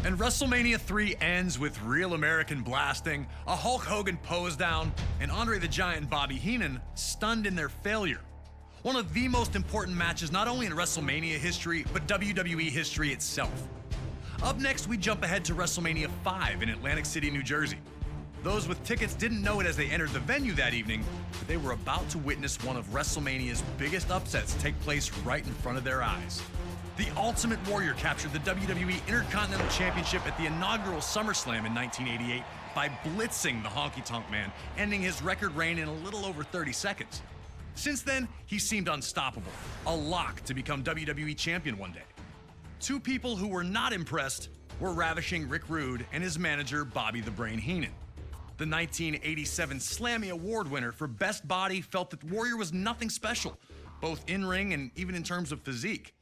And WrestleMania 3 ends with real American blasting, a Hulk Hogan pose down, and Andre the Giant and Bobby Heenan stunned in their failure. One of the most important matches not only in WrestleMania history, but WWE history itself. Up next, we jump ahead to WrestleMania 5 in Atlantic City, New Jersey. Those with tickets didn't know it as they entered the venue that evening, but they were about to witness one of WrestleMania's biggest upsets take place right in front of their eyes. The Ultimate Warrior captured the WWE Intercontinental Championship at the inaugural SummerSlam in 1988 by blitzing the Honky Tonk Man, ending his record reign in a little over 30 seconds. Since then, he seemed unstoppable, a lock to become WWE Champion one day. Two people who were not impressed were ravishing Rick Rude and his manager Bobby the Brain Heenan. The 1987 Slammy Award winner for Best Body felt that Warrior was nothing special, both in-ring and even in terms of physique.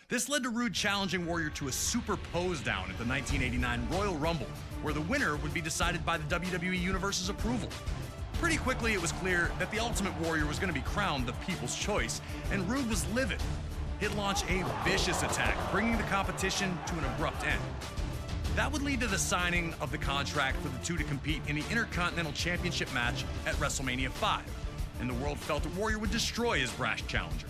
This led to Rude challenging Warrior to a super pose down at the 1989 Royal Rumble, where the winner would be decided by the WWE Universe's approval. Pretty quickly, it was clear that the Ultimate Warrior was going to be crowned the people's choice, and Rude was livid. He'd launch a vicious attack, bringing the competition to an abrupt end. That would lead to the signing of the contract for the two to compete in the Intercontinental Championship match at WrestleMania 5, and the world felt that Warrior would destroy his brash challenger.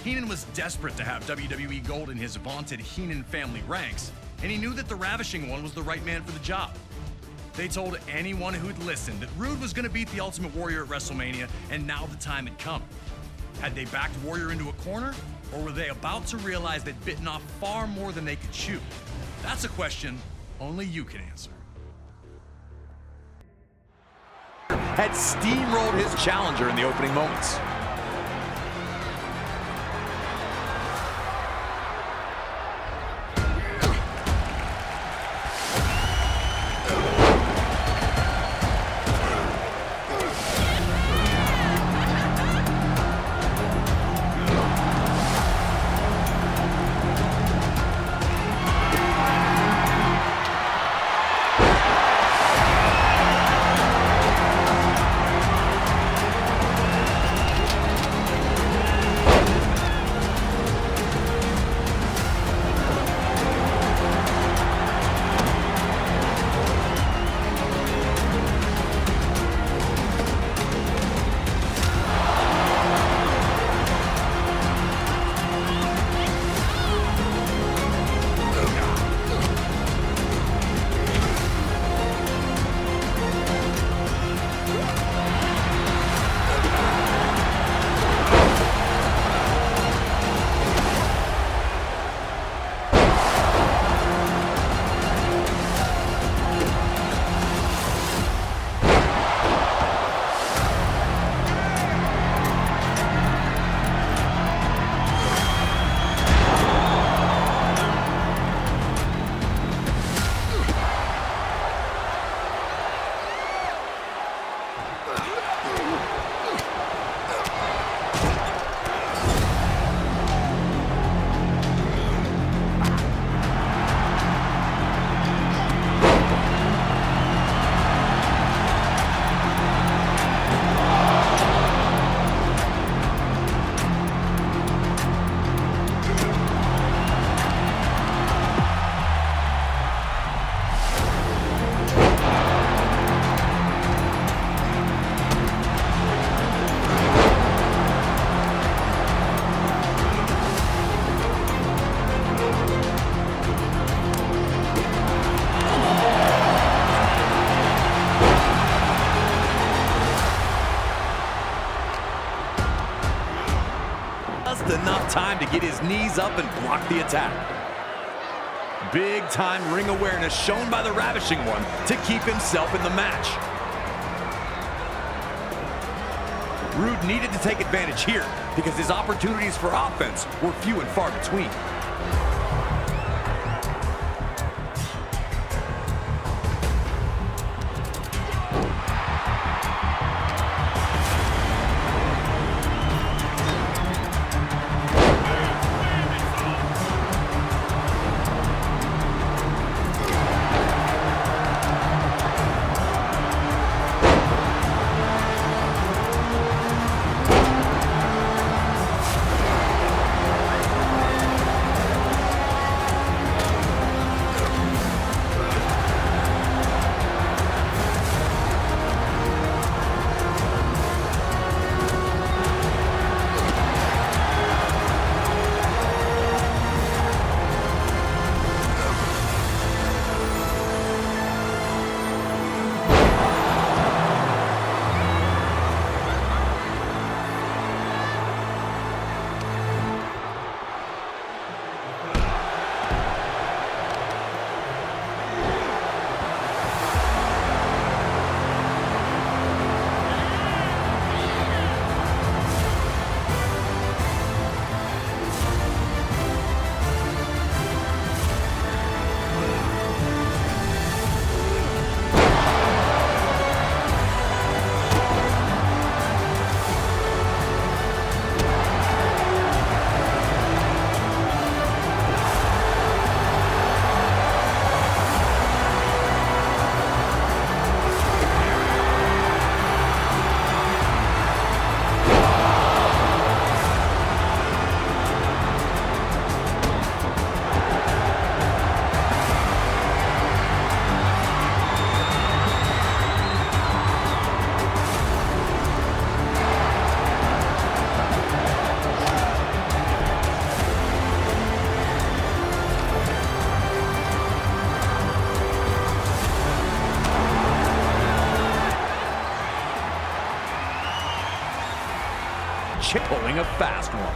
Heenan was desperate to have WWE Gold in his vaunted Heenan family ranks, and he knew that the Ravishing One was the right man for the job. They told anyone who'd listened that Rude was going to beat the Ultimate Warrior at WrestleMania, and now the time had come. Had they backed Warrior into a corner, or were they about to realize they'd bitten off far more than they could chew? That's a question only you can answer. Had steamrolled his challenger in the opening moments. Enough time to get his knees up and block the attack. Big time ring awareness shown by the Ravishing One to keep himself in the match. Rude needed to take advantage here because his opportunities for offense were few and far between. pulling a fast one.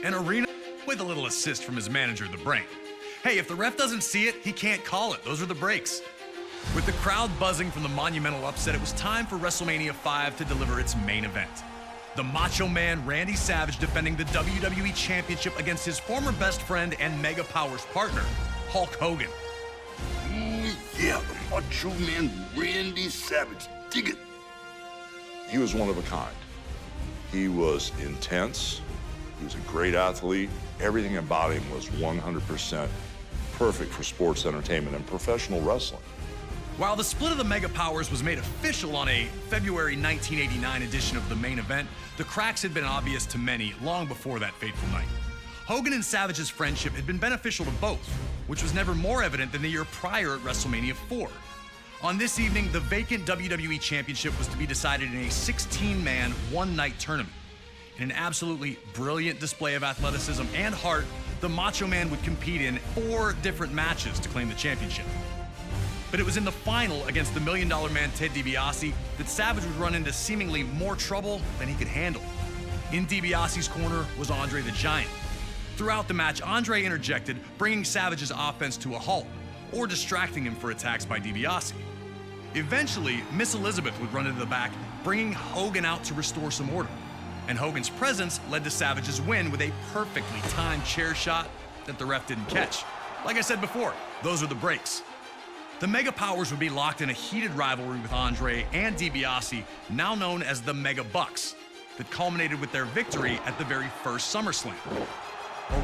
An arena with a little assist from his manager, The Brain. Hey, if the ref doesn't see it, he can't call it. Those are the breaks. With the crowd buzzing from the monumental upset, it was time for WrestleMania 5 to deliver its main event. The Macho Man Randy Savage defending the WWE Championship against his former best friend and Mega Powers partner, Hulk Hogan. Yeah, the Macho Man Randy Savage. Dig it. He was one of a kind. He was intense. He was a great athlete. Everything about him was 100% perfect for sports entertainment and professional wrestling. While the split of the Mega Powers was made official on a February 1989 edition of the main event, the cracks had been obvious to many long before that fateful night. Hogan and Savage's friendship had been beneficial to both, which was never more evident than the year prior at WrestleMania 4. On this evening, the vacant WWE Championship was to be decided in a 16-man, one-night tournament. In an absolutely brilliant display of athleticism and heart, the Macho Man would compete in 4 different matches to claim the championship. But it was in the final against the $1 Million Man Ted DiBiase that Savage would run into seemingly more trouble than he could handle. In DiBiase's corner was Andre the Giant. Throughout the match, Andre interjected, bringing Savage's offense to a halt, or distracting him for attacks by DiBiase. Eventually, Miss Elizabeth would run into the back, bringing Hogan out to restore some order. And Hogan's presence led to Savage's win with a perfectly timed chair shot that the ref didn't catch. Like I said before, those are the breaks. The Mega Powers would be locked in a heated rivalry with Andre and DiBiase, now known as the Mega Bucks, that culminated with their victory at the very first SummerSlam.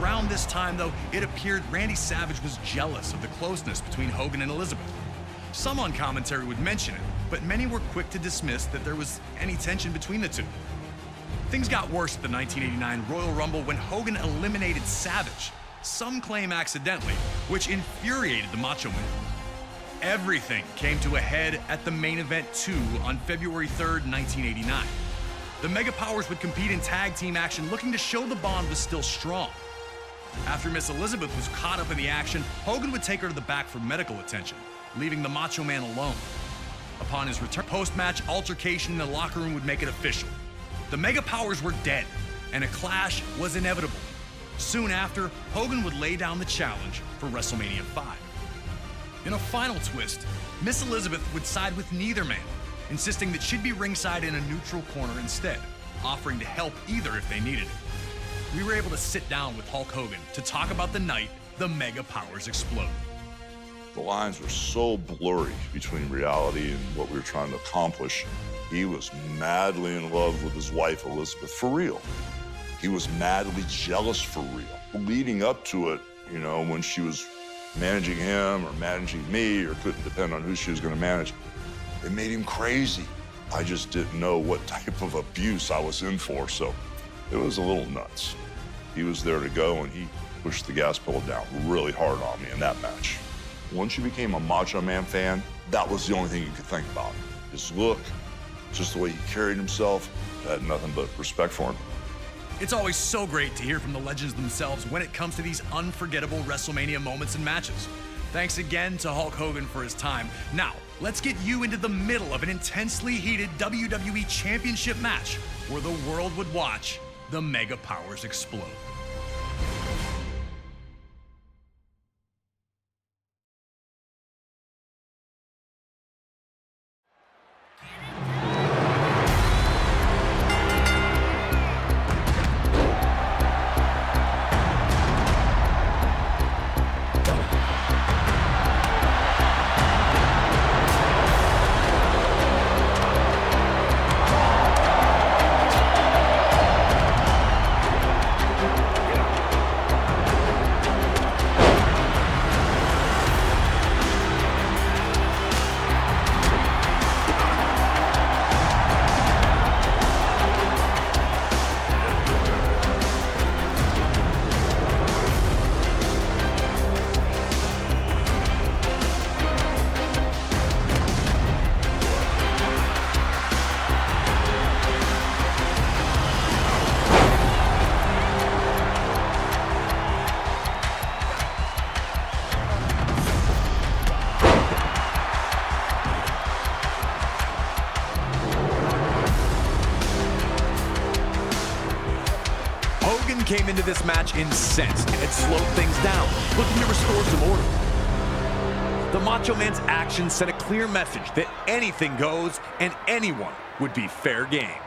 Around this time, though, it appeared Randy Savage was jealous of the closeness between Hogan and Elizabeth. Some on commentary would mention it, but many were quick to dismiss that there was any tension between the two. Things got worse at the 1989 Royal Rumble when Hogan eliminated Savage, some claim accidentally, which infuriated the Macho Man. Everything came to a head at the main event 2 on February 3rd, 1989. The Mega Powers would compete in tag team action, looking to show the bond was still strong. After Miss Elizabeth was caught up in the action, Hogan would take her to the back for medical attention, leaving the Macho Man alone. Upon his return, post-match altercation in the locker room would make it official. The Mega Powers were dead, and a clash was inevitable. Soon after, Hogan would lay down the challenge for WrestleMania 5. In a final twist, Miss Elizabeth would side with neither man, insisting that she'd be ringside in a neutral corner instead, offering to help either if they needed it. We were able to sit down with Hulk Hogan to talk about the night the Mega Powers exploded. The lines were so blurry between reality and what we were trying to accomplish. He was madly in love with his wife, Elizabeth, for real. He was madly jealous for real. Leading up to it, you know, when she was managing him or managing me, or couldn't depend on who she was going to manage, it made him crazy. I just didn't know what type of abuse I was in for, so it was a little nuts. He was there to go, and he pushed the gas pedal down really hard on me in that match. Once you became a Macho Man fan, that was the only thing you could think about. His look, just the way he carried himself. I had nothing but respect for him. It's always so great to hear from the legends themselves when it comes to these unforgettable WrestleMania moments and matches. Thanks again to Hulk Hogan for his time. Now, let's get you into the middle of an intensely heated WWE Championship match where the world would watch the Mega Powers explode. into this match incensed and had slowed things down, looking to restore some order. The Macho Man's actions sent a clear message that anything goes and anyone would be fair game.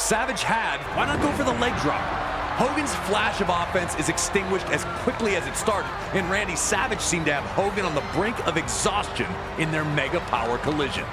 Savage had. Why not go for the leg drop? Hogan's flash of offense is extinguished as quickly as it started, and Randy Savage seemed to have Hogan on the brink of exhaustion in their mega power collision.